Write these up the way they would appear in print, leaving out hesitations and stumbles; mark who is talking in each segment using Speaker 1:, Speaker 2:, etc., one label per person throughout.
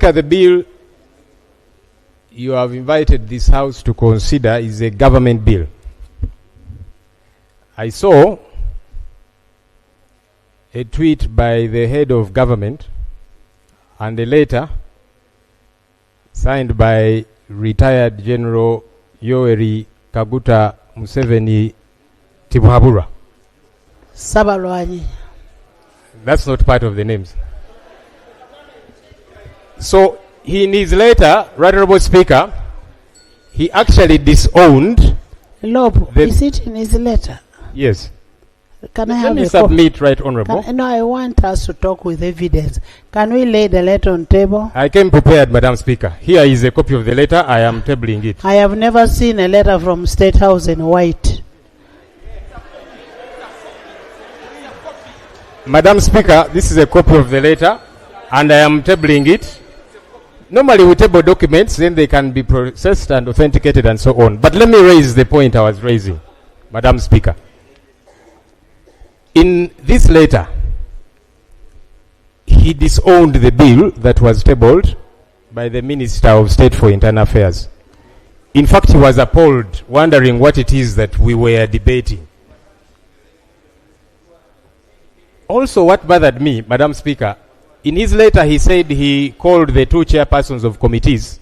Speaker 1: Speaker, the bill you have invited this House to consider is a government bill. I saw a tweet by the head of government and a letter signed by retired General Yoweri Kaguta Museveni Tibuhaburwa.
Speaker 2: Ssenyonyi.
Speaker 1: That's not part of the names. So, in his letter, Right Honorable Speaker, he actually disowned...
Speaker 2: LOP, is it in his letter?
Speaker 1: Yes.
Speaker 2: Can I
Speaker 1: Let
Speaker 2: have
Speaker 1: me
Speaker 2: a
Speaker 1: submit, Right Honorable.
Speaker 2: No, I want us to talk with evidence. Can we lay the letter on table?
Speaker 1: I came prepared, Madam Speaker. Here is a copy of the letter. I am tabling it.
Speaker 2: I have never seen a letter from State House in white.
Speaker 1: Madam Speaker, this is a copy of the letter, and I am tabling it. Normally we table documents, then they can be processed and authenticated and so on. But let me raise the point I was raising, Madam Speaker. In this letter, he disowned the bill that was tabled by the Minister of State for Internal Affairs. In fact, he was appalled, wondering what it is that we were debating. Also, what bothered me, Madam Speaker, in his letter he said he called the two chairpersons of committees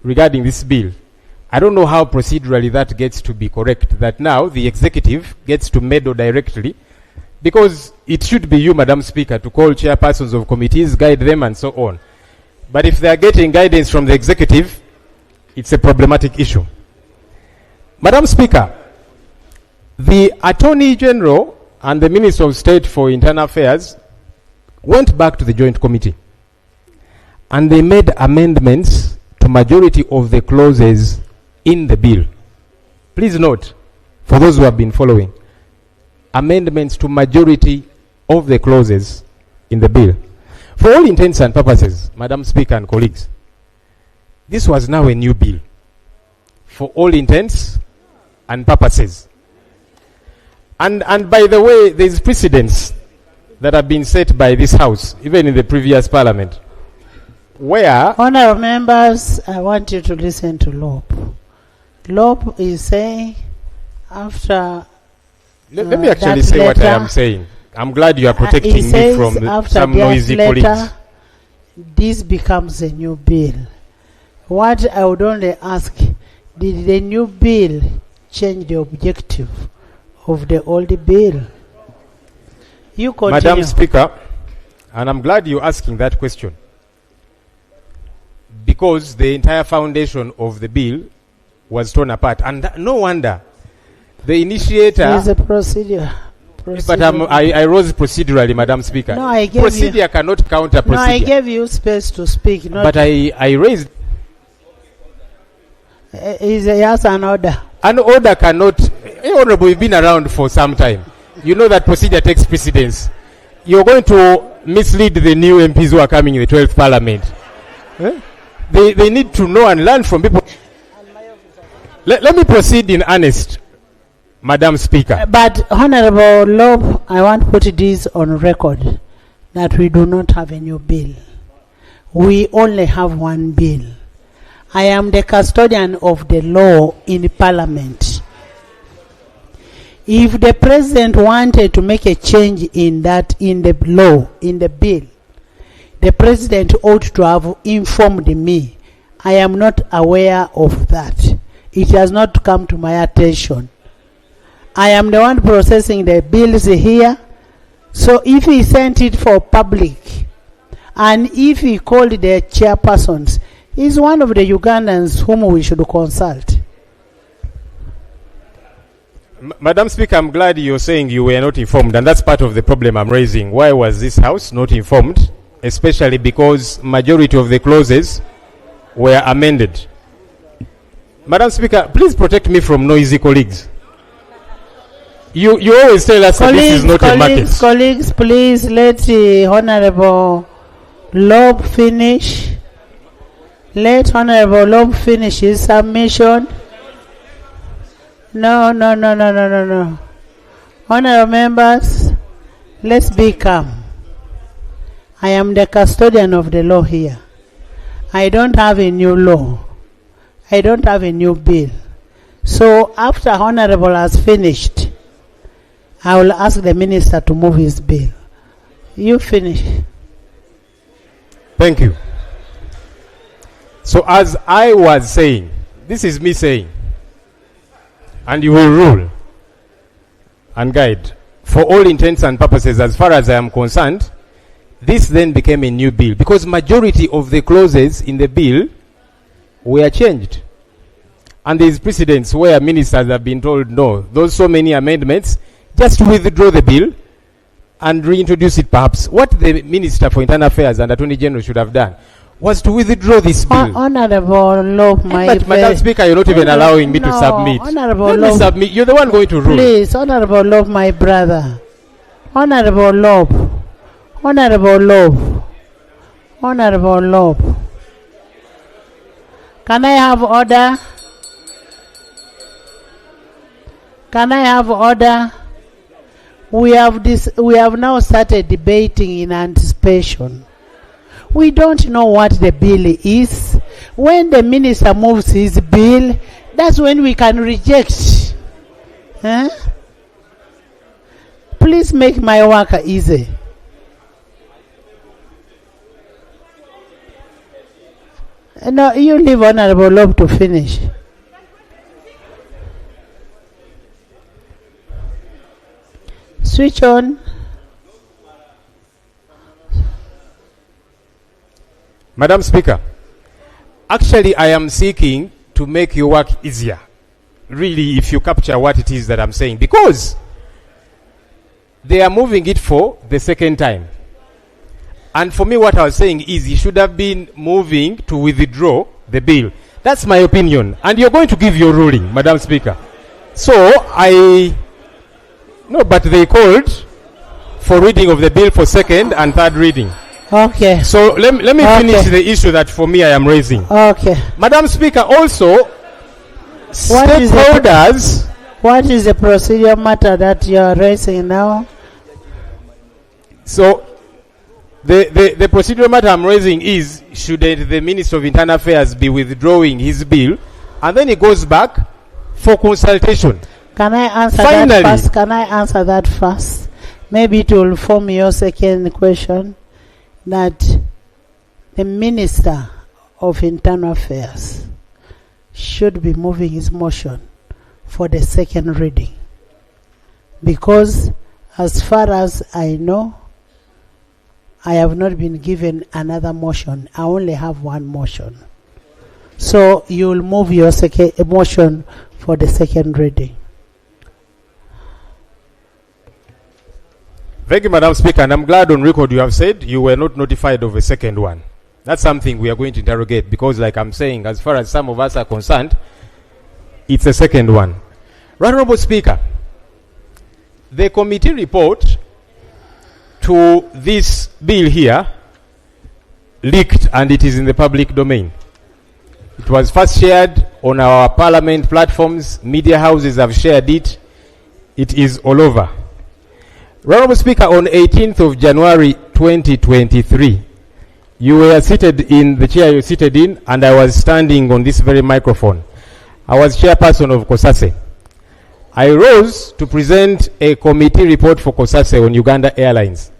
Speaker 1: regarding this bill. I don't know how procedurally that gets to be correct, that now the executive gets to meddle directly, because it should be you, Madam Speaker, to call chairpersons of committees, guide them and so on. But if they are getting guidance from the executive, it's a problematic issue. Madam Speaker, the Attorney General and the Minister of State for Internal Affairs went back to the Joint Committee and they made amendments to majority of the clauses in the bill. Please note, for those who have been following, amendments to majority of the clauses in the bill. For all intents and purposes, Madam Speaker and colleagues, this was now a new bill. For all intents and purposes. And by the way, there is precedents that have been set by this House, even in the previous Parliament, where...
Speaker 2: Honourable members, I want you to listen to LOP. LOP is saying after...
Speaker 1: Let me actually say letter, what I am saying. I'm glad you are protecting me from some noisy colleagues.
Speaker 2: This becomes a new bill. What I would only ask, did the new bill change the objective of the old bill? You continue.
Speaker 1: Madam Speaker, and I'm glad you're asking that question, because the entire foundation of the bill was torn apart, and no wonder the initiator...
Speaker 2: It's a procedure.
Speaker 1: But I rose procedurally, Madam Speaker.
Speaker 2: No, I gave
Speaker 1: procedure
Speaker 2: you,
Speaker 1: cannot counter procedure.
Speaker 2: No, I gave you space to speak. Not
Speaker 1: but I raised...
Speaker 2: Is a yes and order.
Speaker 1: An order cannot... Honorable, you've been around for some time. You know that procedure takes precedence. You're going to mislead the new MPs who are coming in the 12th Parliament. They need to know and learn from people. Let me proceed in earnest, Madam Speaker.
Speaker 2: But Honorable LOP, I want to put this on record that we do not have a new bill. We only have one bill. I am the custodian of the law in Parliament. If the President wanted to make a change in that, in the law, in the bill, the President ought to have informed me. I am not aware of that. It has not come to my attention. I am the one processing the bills here. So if he sent it for public, and if he called the chairpersons, he's one of the Ugandans whom we should consult.
Speaker 1: Madam Speaker, I'm glad you're saying you were not informed, and that's part of the problem I'm raising. Why was this House not informed? Especially because majority of the clauses were amended. Madam Speaker, please protect me from noisy colleagues. You always tell us that this is not a market.
Speaker 2: Colleagues, please let the Honorable LOP finish. Let Honorable LOP finish his submission. No. Honorable members, let's be calm. I am the custodian of the law here. I don't have a new law. I don't have a new bill. So after Honorable has finished, I will ask the minister to move his bill. You finish.
Speaker 1: Thank you. So as I was saying, this is me saying, and you will rule and guide. For all intents and purposes, as far as I am concerned, this then became a new bill because majority of the clauses in the bill were changed. And there is precedents where ministers have been told, no, those so many amendments, just withdraw the bill and reintroduce it perhaps. What the Minister for Internal Affairs and Attorney General should have done was to withdraw this bill.
Speaker 2: Honorable Lop,
Speaker 1: but Madam Speaker, you're not even allowing me to submit.
Speaker 2: Honorable
Speaker 1: Let me submit. You're the one going to rule.
Speaker 2: Please, Honorable Lop, my brother. Honorable Lop. Honorable Lop. Honorable Lop. Can I have order? Can I have order? We have now started debating in anticipation. We don't know what the bill is. When the minister moves his bill, that's when we can reject. Huh? Please make my work easy. No, you leave Honorable Lop to finish. Switch on.
Speaker 1: Madam Speaker, actually I am seeking to make your work easier. Really, if you capture what it is that I'm saying. Because they are moving it for the second time. And for me, what I was saying is you should have been moving to withdraw the bill. That's my opinion. And you're going to give your ruling, Madam Speaker. So, no, but they called for reading of the bill for second and third reading.
Speaker 2: Okay.
Speaker 1: So let me finish the issue that for me I am raising.
Speaker 2: Okay.
Speaker 1: Madam Speaker, also, stakeholders...
Speaker 2: What is the procedural matter that you are raising now?
Speaker 1: So, the procedural matter I'm raising is, shouldn't the Minister of Internal Affairs be withdrawing his bill, and then he goes back for consultation?
Speaker 2: Can I answer that first? Can I answer that first? Maybe it will form your second question. That the Minister of Internal Affairs should be moving his motion for the second reading. Because as far as I know, I have not been given another motion. I only have one motion. So you will move your second motion for the second reading.
Speaker 1: Thank you, Madam Speaker, and I'm glad on record you have said you were not notified of a second one. That's something we are going to interrogate because, like I'm saying, as far as some of us are concerned, it's a second one. Right Honorable Speaker, the committee report to this bill here leaked and it is in the public domain. It was first shared on our parliament platforms, media houses have shared it, it is all over. Honorable Speaker, on 18th of January 2023, you were seated in the chair you're seated in, and I was standing on this very microphone. I was chairperson of COSASE. I rose to present a committee report for COSASE on Uganda Airlines.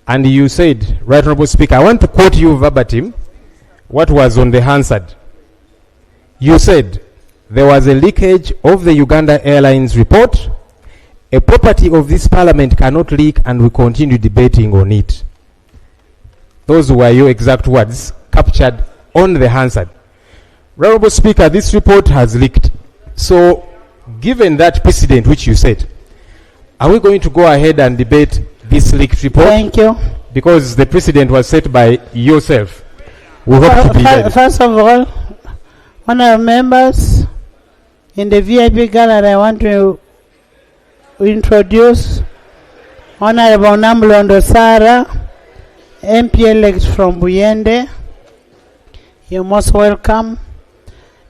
Speaker 1: And you said, Right Honorable Speaker, I want to quote you verbatim what was on the Hansard. You said, there was a leakage of the Uganda Airlines report. A property of this parliament cannot leak, and we continue debating on it. Those were your exact words captured on the Hansard. Honorable Speaker, this report has leaked. So, given that precedent which you said, are we going to go ahead and debate this leaked report?
Speaker 2: Thank you.
Speaker 1: Because the precedent was set by yourself. We hope to be ready.
Speaker 2: First of all, honourable members, in the VIP gallery, I want to introduce Honorable Nambulondo Sarah, MP-elect from Buyende. You're most welcome.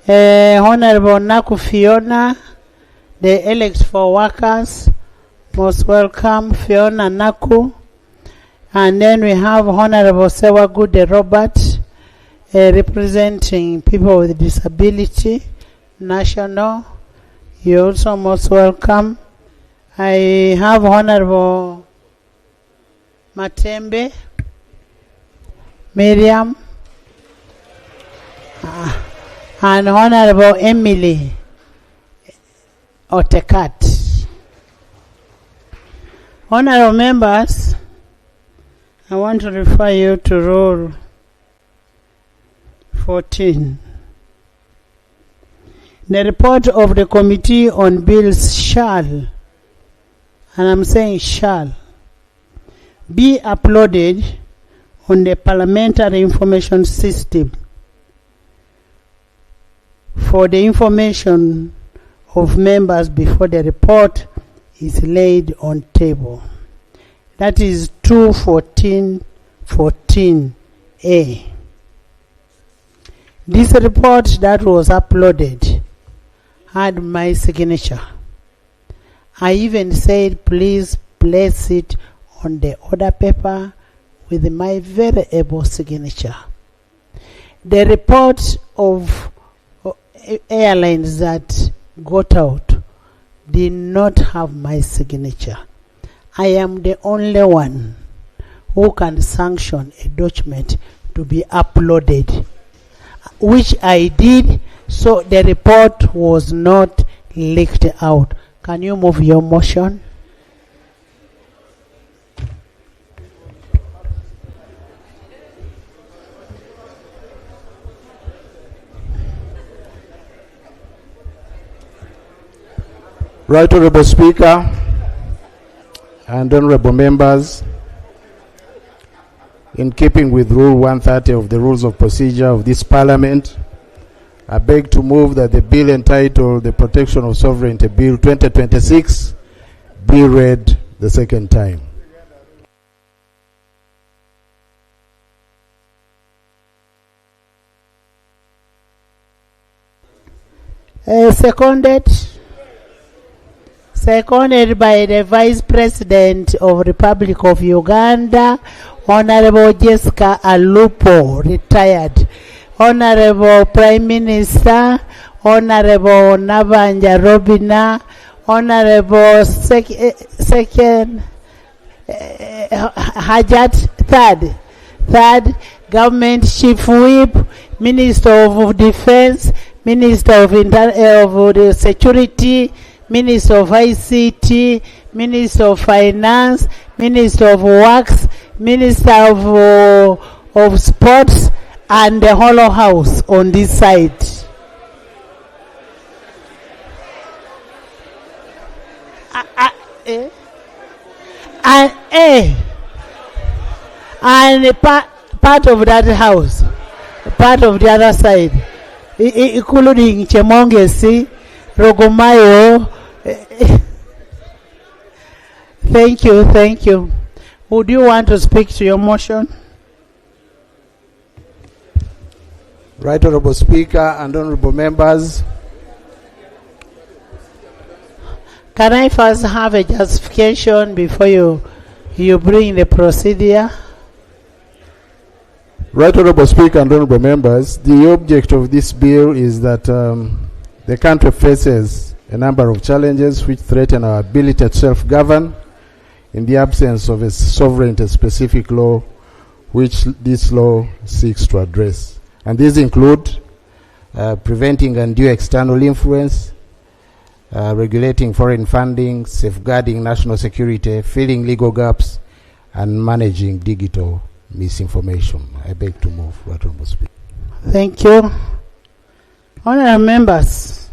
Speaker 2: Honorable Naku Fiona, the elect for workers. Most welcome, Fiona Naku. And then we have Honorable Sewagude Robert, representing people with disability, national. You're also most welcome. I have Honorable Matembe, Miriam, and Honorable Emily Otekat. Honorable members, I want to refer you to Rule 14. The report of the Committee on Bills shall, and I'm saying shall, be uploaded on the Parliamentary Information System for the information of members before the report is laid on table. That is 214.14a. This report that was uploaded had my signature. I even said, please place it on the order paper with my very able signature. The report of airlines that got out did not have my signature. I am the only one who can sanction a document to be uploaded, which I did, so the report was not leaked out. Can you move your motion?
Speaker 3: Right Honorable Speaker and Honorable Members, in keeping with Rule 130 of the Rules of Procedure of this Parliament, I beg to move that the bill entitled the Protection of Sovereignty Bill 2026 be read the second time.
Speaker 2: Seconded by the Vice President of Republic of Uganda, Honorable Jessica Alupo, retired. Honorable Prime Minister, Honorable Nabanja Robina, Honorable Second Hajat, third Government Chief Whip, Minister of Defense, Minister of the Security, Minister of ICT, Minister of Finance, Minister of Works, Minister of Sports, and the Hollow House on this side. And part of that house, part of the other side, including Chemongesi, Rogomayo. Thank you. Would you want to speak to your motion?
Speaker 3: Right Honorable Speaker and Honorable Members,
Speaker 2: can I first have a justification before you bring the procedure?
Speaker 3: Right Honorable Speaker and Honorable Members, the object of this bill is that the country faces a number of challenges which threaten our ability to self-govern in the absence of a sovereignty-specific law which this law seeks to address. And these include preventing undue external influence, regulating foreign funding, safeguarding national security, filling legal gaps, and managing digital misinformation. I beg to move, Right Honorable Speaker.
Speaker 2: Thank you. Honourable members,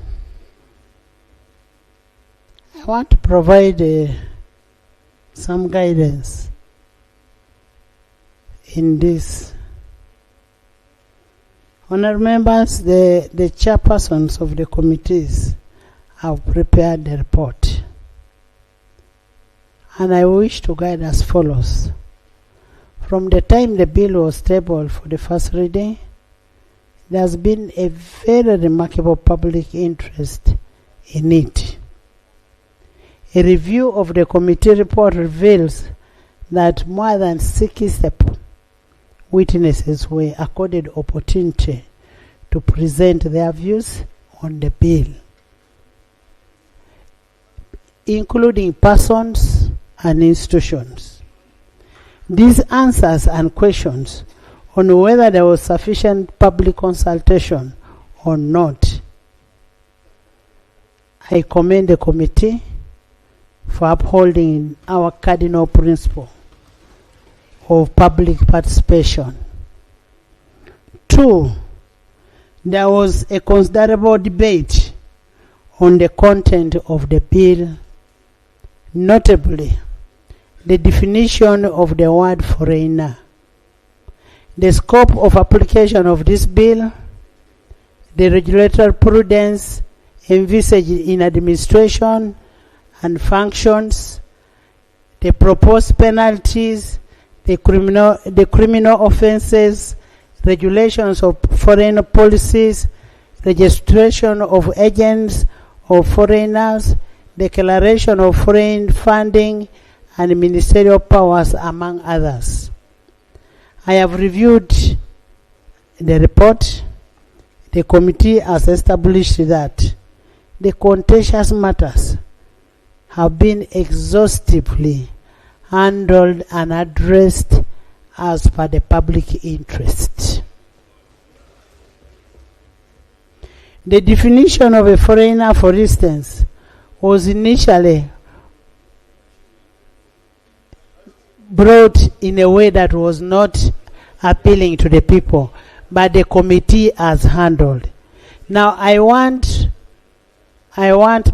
Speaker 2: I want to provide some guidance in this. Honourable members, the chairpersons of the committees have prepared the report, and I wish to guide as follows. From the time the bill was tabled for the first reading, there has been a very remarkable public interest in it. A review of the committee report reveals that more than 60 witnesses were accorded opportunity to present their views on the bill, including persons and institutions. These answers and questions on whether there was sufficient public consultation or not, I commend the committee for upholding our cardinal principle of public participation. 2, there was a considerable debate on the content of the bill, notably the definition of the word foreigner, the scope of application of this bill, the regulatory prudence envisaged in administration and functions, the proposed penalties, the criminal offenses, regulations of foreign policies, registration of agents of foreigners, declaration of foreign funding, and ministerial powers, among others. I have reviewed the report. The committee has established that the contentious matters have been exhaustively handled and addressed as per the public interest. The definition of a foreigner, for instance, was initially brought in a way that was not appealing to the people, but the committee has handled. Now I want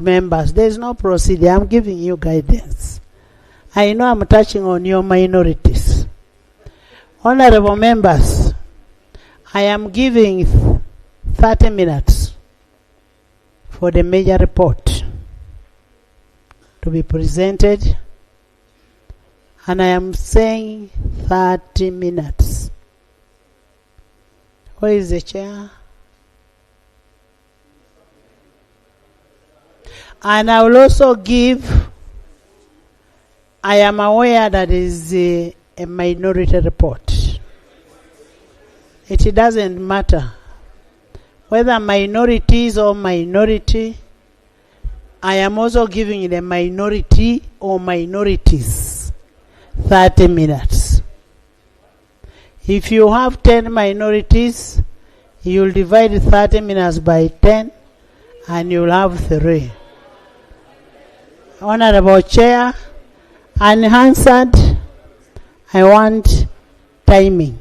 Speaker 2: members, there is no procedure, I'm giving you guidance. I know I'm touching on your minorities. Honorable members, I am giving 30 minutes for the major report to be presented, and I am saying 30 minutes. Where is the chair? And I will also give, I am aware that is a minority report. It doesn't matter whether minorities or minority. I am also giving the minority or minorities 30 minutes. If you have 10 minorities, you'll divide 30 minutes by 10 and you'll have 3. Honorable Chair, unanswered, I want timing.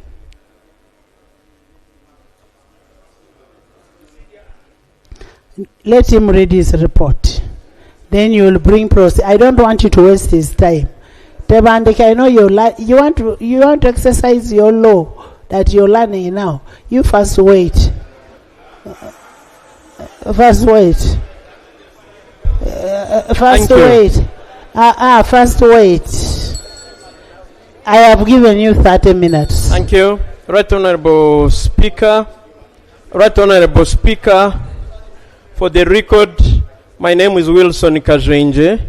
Speaker 2: Let him read his report. Then you will bring process. I don't want you to waste his time. Tebandeke, I know you want to exercise your law that you're learning now. You first wait. First wait. First wait. First wait. I have given you 30 minutes.
Speaker 4: Thank you. Right Honorable Speaker. Right Honorable Speaker, for the record, my name is Wilson Kajenje,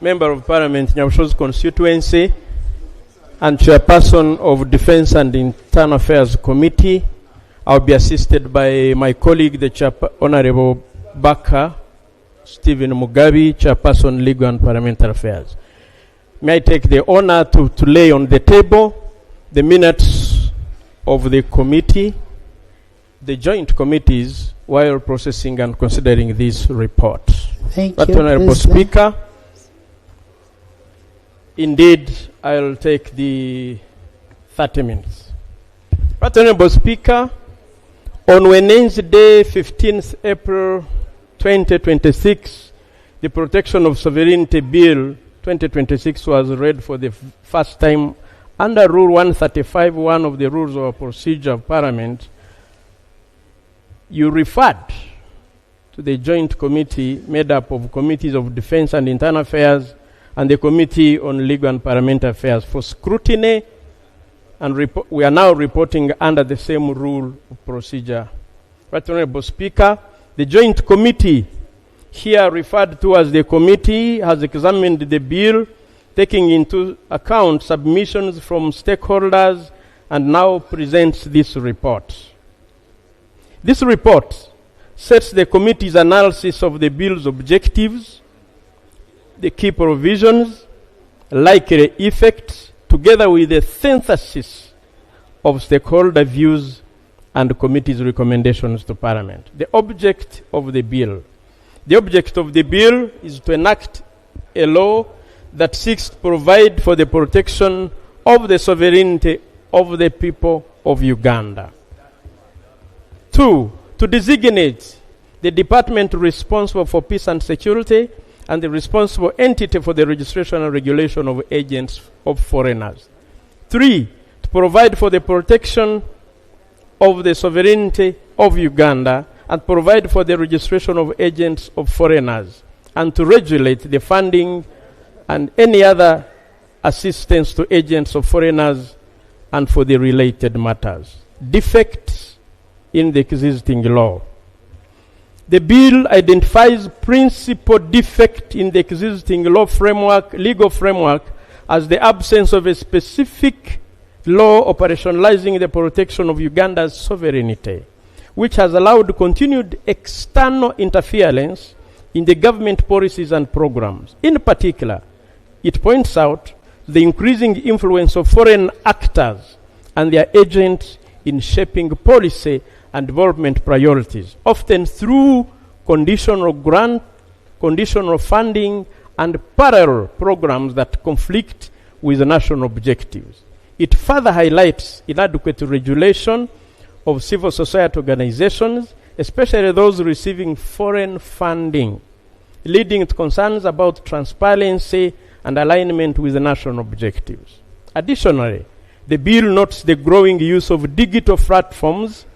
Speaker 4: Member of Parliament, Nyabusho's constituency, and Chairperson of Defense and Internal Affairs Committee. I'll be assisted by my colleague, the Honorable Baka Stephen Mugabi, Chairperson, Legal and Parliamentary Affairs. May I take the honor to lay on the table the minutes of the committee, the joint committees, while processing and considering this report.
Speaker 2: Thank
Speaker 4: But
Speaker 2: you,
Speaker 4: Honorable
Speaker 2: President.
Speaker 4: Speaker, indeed, I'll take the 30 minutes. But Honorable Speaker, on Wednesday, 15th April 2026, the Protection of Sovereignty Bill 2026 was read for the first time under Rule 135(1) of the Rules of Procedure of Parliament. You referred to the joint committee made up of committees of Defense and Internal Affairs and the Committee on Legal and Parliamentary Affairs for scrutiny, and we are now reporting under the same rule of procedure. Right Honorable Speaker, the joint committee here referred to as the committee has examined the bill, taking into account submissions from stakeholders and now presents this report. This report sets the committee's analysis of the bill's objectives, the key provisions, likely effects, together with the synthesis of stakeholder views and committee's recommendations to Parliament. The object of the bill. The object of the bill is to enact a law that seeks to provide for the protection of the sovereignty of the people of Uganda. 2, to designate the department responsible for peace and security and the responsible entity for the registration and regulation of agents of foreigners. 3, to provide for the protection of the sovereignty of Uganda and provide for the registration of agents of foreigners, and to regulate the funding and any other assistance to agents of foreigners and for the related matters. Defects in the existing law. The bill identifies principal defect in the existing legal framework as the absence of a specific law operationalizing the protection of Uganda's sovereignty, which has allowed continued external interference in the government policies and programs. In particular, it points out the increasing influence of foreign actors and their agents in shaping policy and development priorities, often through conditional grant, conditional funding, and parallel programs that conflict with national objectives. It further highlights inadequate regulation of civil society organizations, especially those receiving foreign funding, leading to concerns about transparency and alignment with the national objectives. Additionally, the bill notes the growing use of digital platforms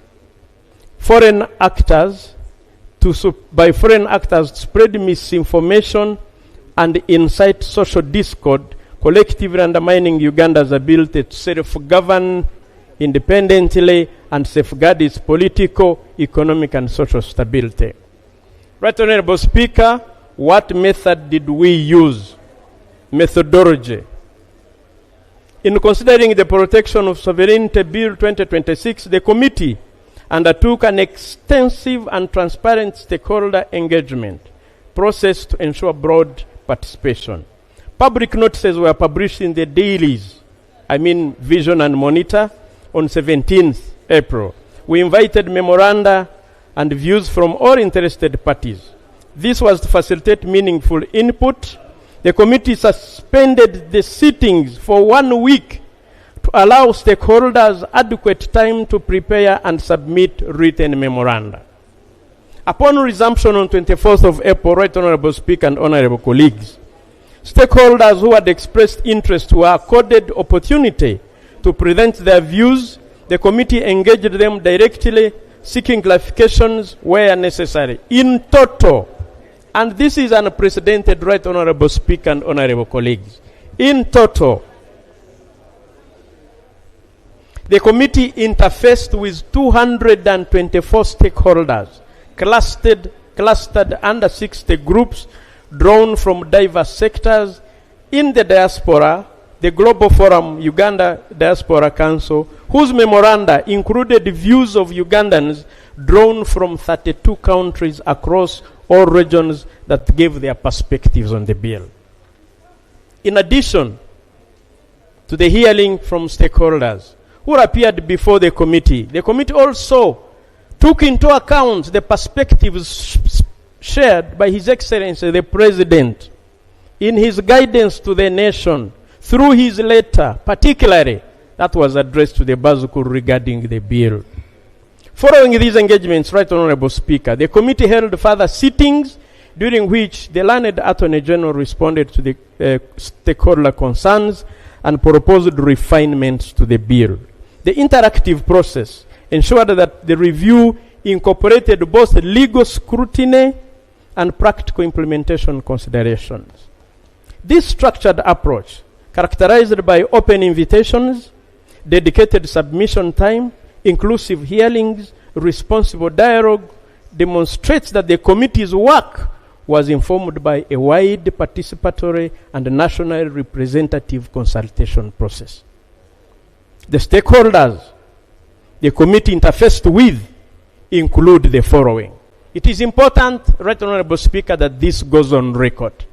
Speaker 4: by foreign actors to spread misinformation and incite social discord, collectively undermining Uganda's ability to self-govern independently and safeguard its political, economic, and social stability. Right Honorable Speaker, what method did we use? Methodology. In considering the Protection of Sovereignty Bill 2026, the committee undertook an extensive and transparent stakeholder engagement process to ensure broad participation. Public notices were published in the dailies, Vision and Monitor, on 17th April. We invited memoranda and views from all interested parties. This was to facilitate meaningful input. The committee suspended the sittings for 1 week to allow stakeholders adequate time to prepare and submit written memoranda. Upon resumption on 24th of April, Right Honorable Speaker and Honorable colleagues, stakeholders who had expressed interest were accorded opportunity to present their views. The committee engaged them directly, seeking clarifications where necessary. In total, and this is unprecedented, Right Honorable Speaker and Honorable colleagues, in total, the committee interfaced with 224 stakeholders, clustered under 60 groups drawn from diverse sectors. In the diaspora, the Global Forum Uganda Diaspora Council, whose memoranda included views of Ugandans drawn from 32 countries across all regions that gave their perspectives on the bill. In addition to the hearing from stakeholders who appeared before the committee also took into account the perspectives shared by His Excellency the President in his guidance to the nation through his letter, particularly that was addressed to the Bazuku regarding the bill. Following these engagements, Right Honorable Speaker, the committee held further sittings during which the learned Attorney General responded to the stakeholder concerns and proposed refinements to the bill. The interactive process ensured that the review incorporated both legal scrutiny and practical implementation considerations. This structured approach, characterized by open invitations, dedicated submission time, inclusive hearings, responsible dialogue, demonstrates that the committee's work was informed by a wide participatory and national representative consultation process. The stakeholders the committee interfaced with include the following. It is important, Right Honorable Speaker, that this goes on record.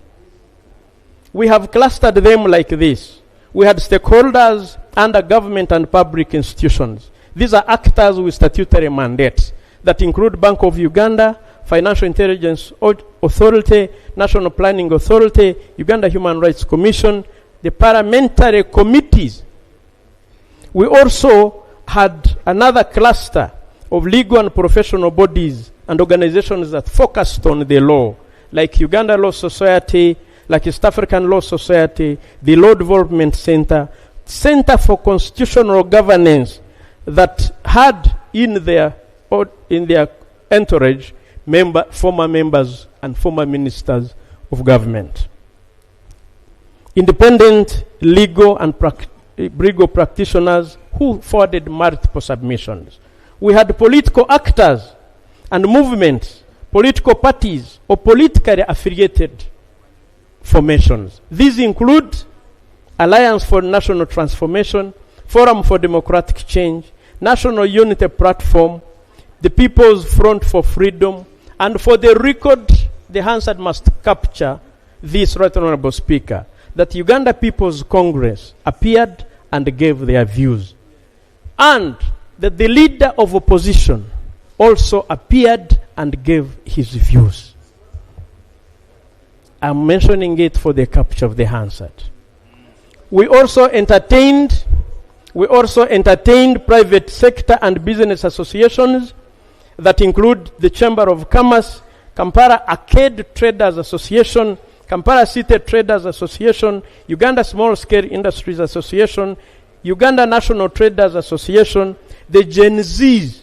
Speaker 4: We have clustered them like this. We had stakeholders under government and public institutions. These are actors with statutory mandates that include Bank of Uganda, Financial Intelligence Authority, National Planning Authority, Uganda Human Rights Commission, the parliamentary committees. We also had another cluster of legal and professional bodies and organizations that focused on the law, like Uganda Law Society, like East African Law Society, the Law Development Center, Center for Constitutional Governance, that had in their entourage former members and former ministers of government. Independent legal and legal practitioners who forwarded multiple submissions. We had political actors and movements, political parties, or politically affiliated formations. These include Alliance for National Transformation, Forum for Democratic Change, National Unity Platform, the People's Front for Freedom, and for the record, the Hansard must capture this, Right Honorable Speaker, that Uganda People's Congress appeared and gave their views, and that the leader of opposition also appeared and gave his views. I'm mentioning it for the capture of the Hansard. We also entertained private sector and business associations that include the Chamber of Commerce, Kampala Arcade Traders Association, Kampala City Traders Association, Uganda Small Scale Industries Association, Uganda National Traders Association, the Gen Z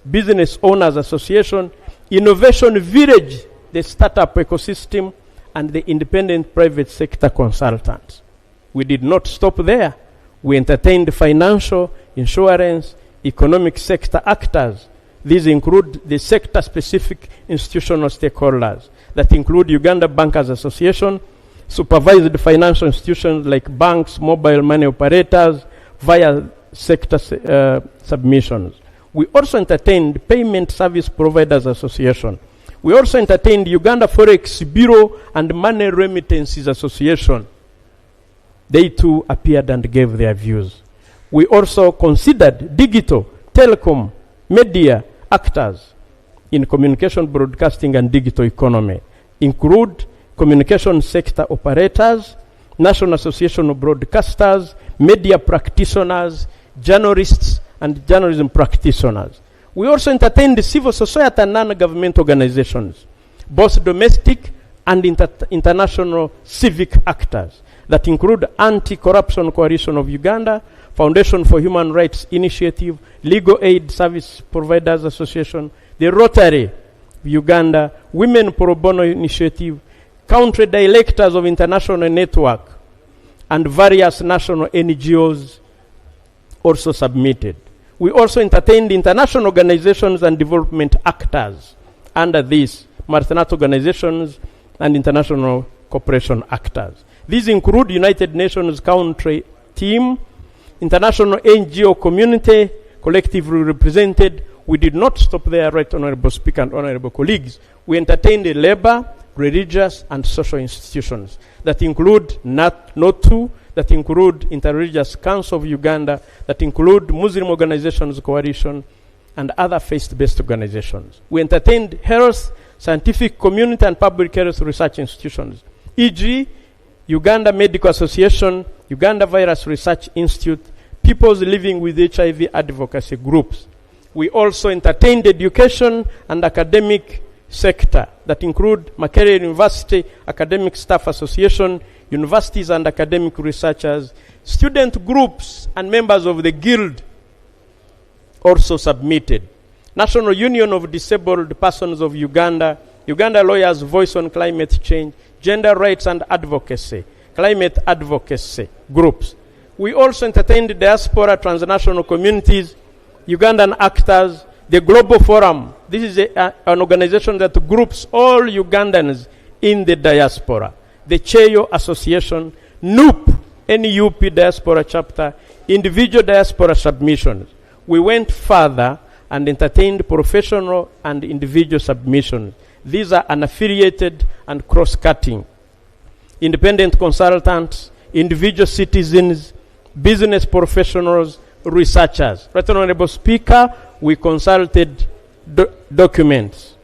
Speaker 4: Business Owners Association, Innovation Village, the startup ecosystem, and the independent private sector consultants. We did not stop there. We entertained financial, insurance, economic sector actors. These include the sector-specific institutional stakeholders that include Uganda Bankers Association, supervised financial institutions like banks, mobile money operators, via sector submissions. We also entertained Payment Service Providers Association. We also entertained Uganda Forex Bureau and Money Remittances Association. They too appeared and gave their views. We also considered digital, telecom, media actors in communication, broadcasting, and digital economy, include communication sector operators, National Association of Broadcasters, media practitioners, journalists, and journalism practitioners. We also entertained the civil society and non-government organizations, both domestic and international civic actors that include Anti-Corruption Coalition of Uganda, Foundation for Human Rights Initiative, Legal Aid Service Providers Association, the Rotary of Uganda, Women Pro Bono Initiative, Country Directors of International Network, and various national NGOs also submitted. We also entertained international organizations and development actors under these multinational organizations and international cooperation actors. These include United Nations Country Team, international NGO community, collectively represented. We did not stop there, Right Honorable Speaker and Honorable colleagues. We entertained the labor, religious, and social institutions that include NOTU, that include Interreligious Council of Uganda, that include Muslim Organizations Coalition, and other faith-based organizations. We entertained health, scientific community, and public health research institutions, e.g., Uganda Medical Association, Uganda Virus Research Institute, Peoples Living with HIV advocacy groups. We also entertained education and academic sector that include Makerere University Academic Staff Association, universities and academic researchers, student groups and members of the guild also submitted. National Union of Disabled Persons of Uganda, Uganda Lawyers Voice on Climate Change, Gender Rights and Advocacy, Climate Advocacy groups. We also entertained diaspora, transnational communities, Ugandan actors, the Global Forum. This is an organization that groups all Ugandans in the diaspora. The Cheyo Association, NUP, NUP Diaspora Chapter, individual diaspora submissions. We went further and entertained professional and individual submissions. These are unaffiliated and cross-cutting. Independent consultants, individual citizens, business professionals, researchers. Right Honorable Speaker, we consulted documents.